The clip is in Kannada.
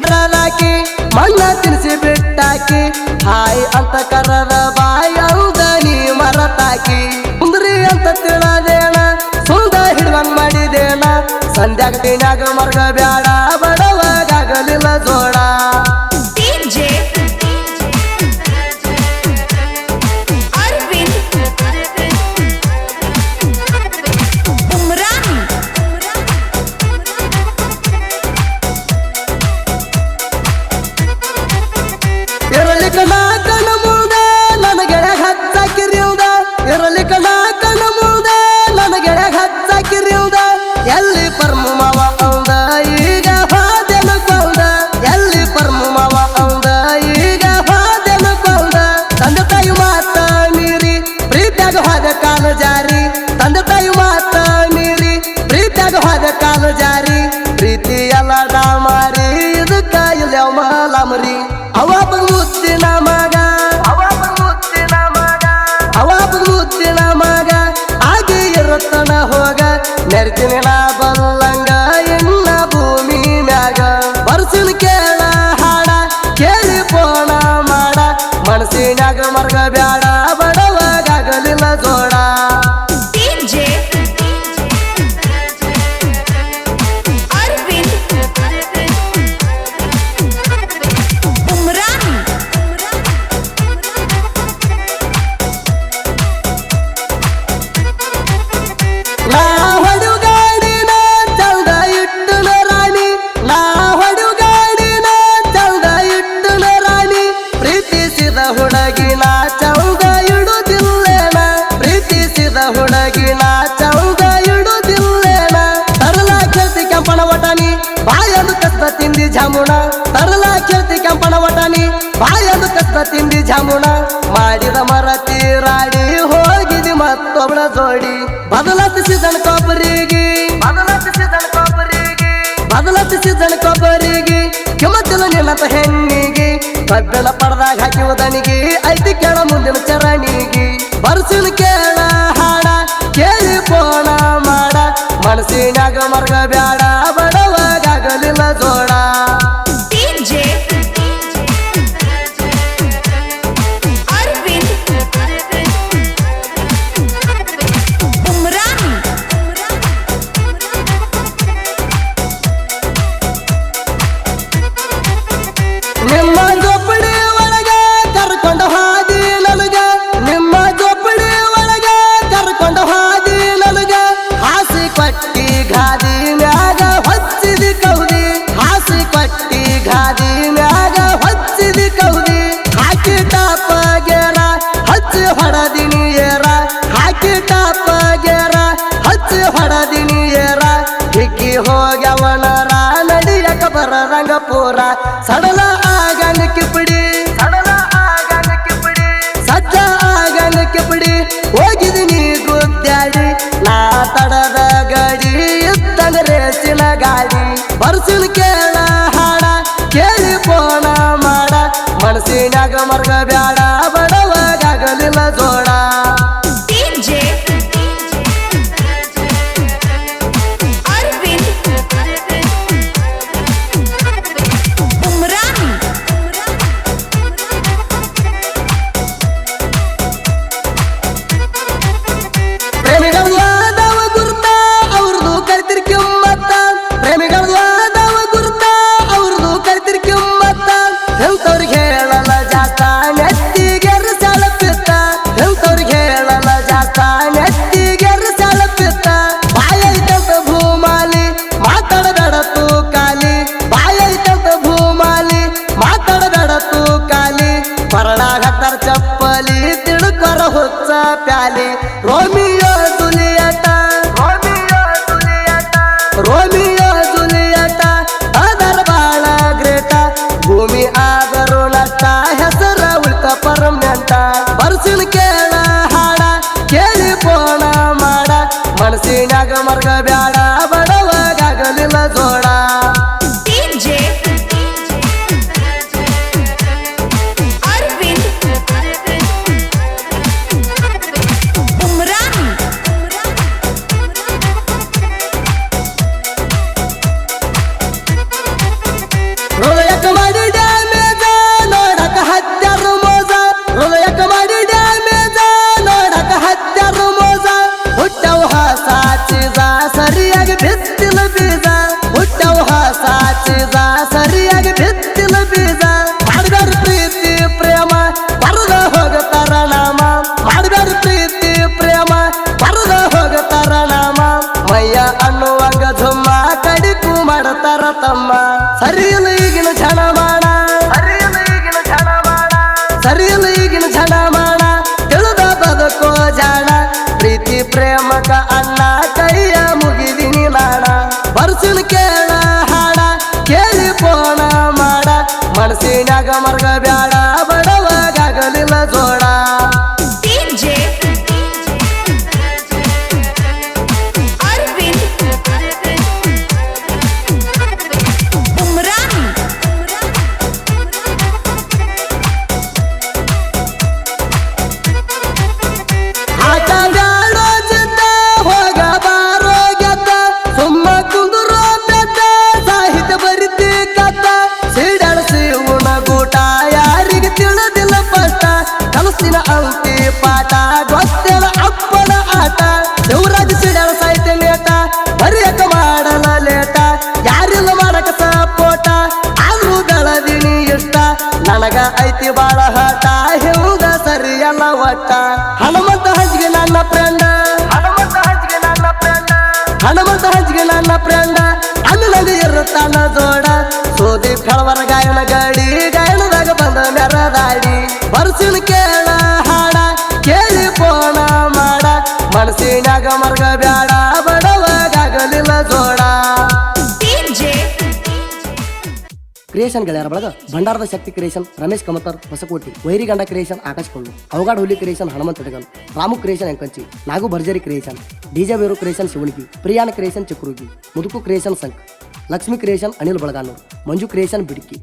ಬರಲಾಕಿ ಮಣ್ಣ ತಿನ್ಸಿ ಬಿಟ್ಟಾಕಿ ಹಾಯ್ ಅಂತ ಕರದ ಬಾಯ್ ಅಂದ ನೀ ಮರತಾಕಿ ಕುಂದ್ರಿ ಅಂತ ತಿಳದೇಣ ಸುಂದ ಹಿಡ್ದಂಗ್ ಮಾಡಿದೇಣ ಸಂಧ್ಯಾಗ ತಿನ್ಯಾಗ ಮರ್ಗ ಬ್ಯಾಡ ಬಡವಾಗಲಿಲ್ಲ ಜೋಡ ಎಲ್ಲಿ ಪರ್ಮು ಮಾವ ಅಂದ ಈಗ ಹಾದೆನ ಕೊಂದ ಎಲ್ಲಿ ಪರ್ಮು ಮಾವ ಅಂದ ಈಗ ಹಾದೆನ ಕೊಂದ ತಂದೆ ತಾಯಿ ಮಾತ ಮೀರಿ ಪ್ರೀತ್ಯಾಗ ಹೋದ ಕಾಲ ಜಾರಿ ತಂದೆ ತಾಯಿ ಮಾತ ಮೀರಿ ಪ್ರೀತ್ಯಾಗ ಹೋದ ಕಾಲ ಜಾರಿ ಪ್ರೀತಿ ಎಲ್ಲ ಡಾಮಾರಿ ಇದಕ್ಕ ಇಲ್ಲ ಮಾಲಾಮರಿ ಅವಾಪ ಮುತ್ತಿನ ಮಗ ಅವಾಪ ಮುತ್ತಿನ ಮಗ ಹಾಗೆ ಇರುತ್ತನ ಹೋಗ ನೆರ್ತೀನಿ ನಾ ಬಲ್ಲಂಗ ಇನ್ನ ಭೂಮಿ ಮ್ಯಾಗ ಬರ್ಸಿನ ಕೇಳ ಹಾಡ ಕೇಳಿ ಪೋಣ ಮಾಡ ಮನಸ್ಸಿನ್ಯಾಗ ಮರ್ಗ ಬ್ಯಾಡ ಬಡವಾಗಲಿಲ್ಲ ಜೋಡ ಹುಡುಗಿನ ಚೌಗ ಇಡುದಿಲ್ಲೇನ ಪ್ರೀತಿಸಿದ ಹುಡುಗಿನ ಚೌಗ ಇಡುದಿಲ್ಲೇನ ತರಲಾ ಕೇಳ್ತಿ ಕೆಂಪನ ಒಟಾನಿ ಬಾಯದು ಕಸ್ತ ತಿಂದಿ ಜಾಮುಣ ತರಲಾ ಕೇಳ್ತಿ ಕೆಂಪನ ಒಟಾನಿ ಬಾಯದು ಕಸ್ತ ತಿಂದಿ ಜಾಮುಣ ಮಾಡಿದ ಮರತಿ ರಾಡಿ ಹೋಗಿದಿ ಮತ್ತೊಬ್ಬಳ ಜೋಡಿ ಬದಲಾತಿಸಿದಣ ಕೊಬ್ಬರಿಗೆ ಬದಲಾತಿಸಿದಣ ಕೊಬ್ಬರಿಗೆ ಕಿಮತ್ತಿಲ್ಲ ನಿನ್ನತ ಹೆಣ್ಣಿಗೆ ಕಬ್ಬಿಣ ಪಡ್ದಾಗ ಹಾಕಿವುದನಿಗೆ ಐತಿ ಕೇಳ ಮುಂದಿನ ಚರಣಿಗೆ ಬರ್ಸಿನ ಕೇಳ ಹಾಡ ಕೇಳಿ ಪೋಣ ಮಾಡ ಮನಸ್ಸಿನ್ಯಾಗ ಮರ್ಗ ಬ್ಯಾಡ ಬಡವಾಗಲಿಲ್ಲ ಜೋಡ ನಿಮ್ಮ ಜೋಪಡಿ ಒಳಗ ಕರ್ಕೊಂಡು ಹಾದಿ ನನಗ ನಿಮ್ಮ ಜೋಪಡಿ ಒಳಗ ಕರ್ಕೊಂಡು ಹಾದಿ ನನಗ ಹಾಸಿ ಕೊಟ್ಟಿ ಗಾದಿ ಮ್ಯಾಗ ಹೊಚ್ಚಿದಿ ಕೌದಿ ಹಾಸಿ ಕೊಟ್ಟಿ ಗಾದಿ ಮ್ಯಾಗ ಹೊಚ್ಚಿದಿ ಕೌದಿ ಹಾಕಿ ಟಾಪ ಗೇರ ಹಚ್ಚಿ ಹೊಡದಿನಿ ಏರ ಹಾಕಿ ಟಾಪ ಗೇರ ಹಚ್ಚಿ ಹೊಡದಿನಿ ಏರ ಹಿಕ್ಕಿ ಹೋಗ್ಯವನರ ನಡಿಯಕ ಬರರಂಗ ಪೂರ ಸಡಲ ಆಗನಕ್ಕೆ ಬಿಡಿ ಸಜ್ಜ ಆಗನಕ್ಕೆ ಬಿಡಿ ಹೋಗಿದಿನಿ ಗುದ್ದಾಡಿ ನಾ ತಡದ ಗಾಡಿ ಇತ್ತಂಗ ರೇಸಿನ ಗಾಡಿ ಬರ್ಸಿನ ಕೇಳ ಹಾಡ ಕೇಳಿ ಪೋಣ ಮಾಡ ಮನಸ್ಸಿನ್ಯಾಗ ಮರ್ಗ ಬ್ಯಾಡ ಬಡವಾಗಲಿಲ್ಲ ಜೋಡ ಚಪ್ಪಲಿ ತಿಳ್ಕೊರ ಹುಚ್ಚ ಪ್ಯಾಲಿ ರೋಮಿಯೋ ಜೂಲಿಯಟ ಅದರ ಬಾಳ ಗ್ರೇಟ ಭೂಮಿ ಆದರೂ ನಷ್ಟ ಹೆಸರ ಉಳಿತ ಪರ್ಮನೆಂಟ ಬರ್ಸಿನ ಕೇಳ ಹಾಡ ಕೇಳಿ ಪೋಣ ಮಾಡ ಮನಸ್ಸಿನ್ಯಾಗ ಮರ್ಗ ಬ್ಯಾಡ ಬಡವಾಗಲಿಲ್ಲ ಜೋಡ ತಮ್ಮ ಸರಿಯಲ್ಲ ಈಗಿನ ಜನಮಾನ ಸರಿಯಲ್ಲ ಈಗಿನ ಜನಮಾನ ತಿಳಿದ ಬದುಕೋ ಜಾಣ ಪ್ರೀತಿ ಪ್ರೇಮಕ ಅಣ್ಣ ಕೈಯ ಮುಗಿದಿನಿ ನಾಣ ಬರ್ಸಿನ ಕೇಳ ಹಾಡ ಕೇಳಿ ಪೋಣ ಮಾಡ ಮನಸ್ಸಿನಾಗ ಮರ್ಗ ಬ್ಯಾಡ ಬಡವಾಗಲಿಲ್ಲ ಜೋಡ ಅಂತಿ ಪಾಠ ಗೊತ್ತಿಲ್ಲ ಅಪ್ಪನ ಆಟ ಶಿವರಾಜ ಸಿಡಳ ಸಾಹಿತ್ಯ ನೇಟ ಬರಿಯಕ ಮಾಡಲ ಲೇಟ ಯಾರಿಲ್ಲ ಮಾಡಕ ಸಪೋಟ ಆದ್ರೂ ಗಳದಿನಿ ಇಷ್ಟ ನನಗ ಐತಿ ಬಾಳ ಹಠ ಹೆಂಗ ಸರಿಯಲ್ಲ ಒಟ್ಟ ಹನುಮಂತ ಹಂಚಿಗೆ ನನ್ನ ಫ್ರೆಂಡ ಹನುಮಂತ ಹಂಚಿಗೆ ನನ್ನ ಫ್ರೆಂಡ ಅನ್ನನಲ್ಲಿ ಇರುತ್ತಾನ ಜೋಡ ಸೋದಿ ಕಳವರ ಗಾಯನ ಗಾಡಿ ಗಾಯನದಾಗ ಬಂದ ಮೆರದಾಡಿ ಬರ್ಸಿನ ಕೇಳ ಹಾಡ ಕೇಳಿ ಪೋಣ ಮಾಡ ಮನಸ್ಸಿನಾಗ ಮರ್ಗ ಬ್ಯಾಡ ಬಡವಾಗಲಿಲ್ಲ ಜೋಡ ಕ್ರಿಯೇಷನ್ ಗೆಳೆಯರ ಬಳಗ ಭಂಡಾರದ ಶಕ್ತಿ ಕ್ರಿಯೇಷನ್ ರಮೇಶ್ ಕಮತರ್ ಹೊಸಕೋಟಿ ವೈರಿಗಂಡ ಕ್ರಿಯೇಷನ್ ಆಕಾಶ್ ಕೊಳ್ಳು ಅವಗಾಡ್ ಹುಲಿ ಕ್ರಿಯೇಷನ್ ಹನುಮಂತ ಹುಡುಗನ್ ರಾಮು ಕ್ರಿಯೇಷನ್ ಎಂಕಂಚಿ ನಾಗು ಭರ್ಜರಿ ಕ್ರಿಯೇಷನ್ ಡಿಜೆ ಬೇರು ಕ್ರಿಯೇಷನ್ ಶಿವಣಿಗಿ ಪ್ರಿಯಾಣ ಕ್ರಿಯೇಷನ್ ಚಿಕ್ಕರುಗಿ ಮುದುಕು ಕ್ರಿಯೇಷನ್ ಸಂಕ್ ಲಕ್ಷ್ಮಿ ಕ್ರಿಯೇಷನ್ ಅನಿಲ್ ಬಳಗಾನೂರ್ ಮಂಜು ಕ್ರಿಯೇಷನ್ ಬಿಡ್ಕಿ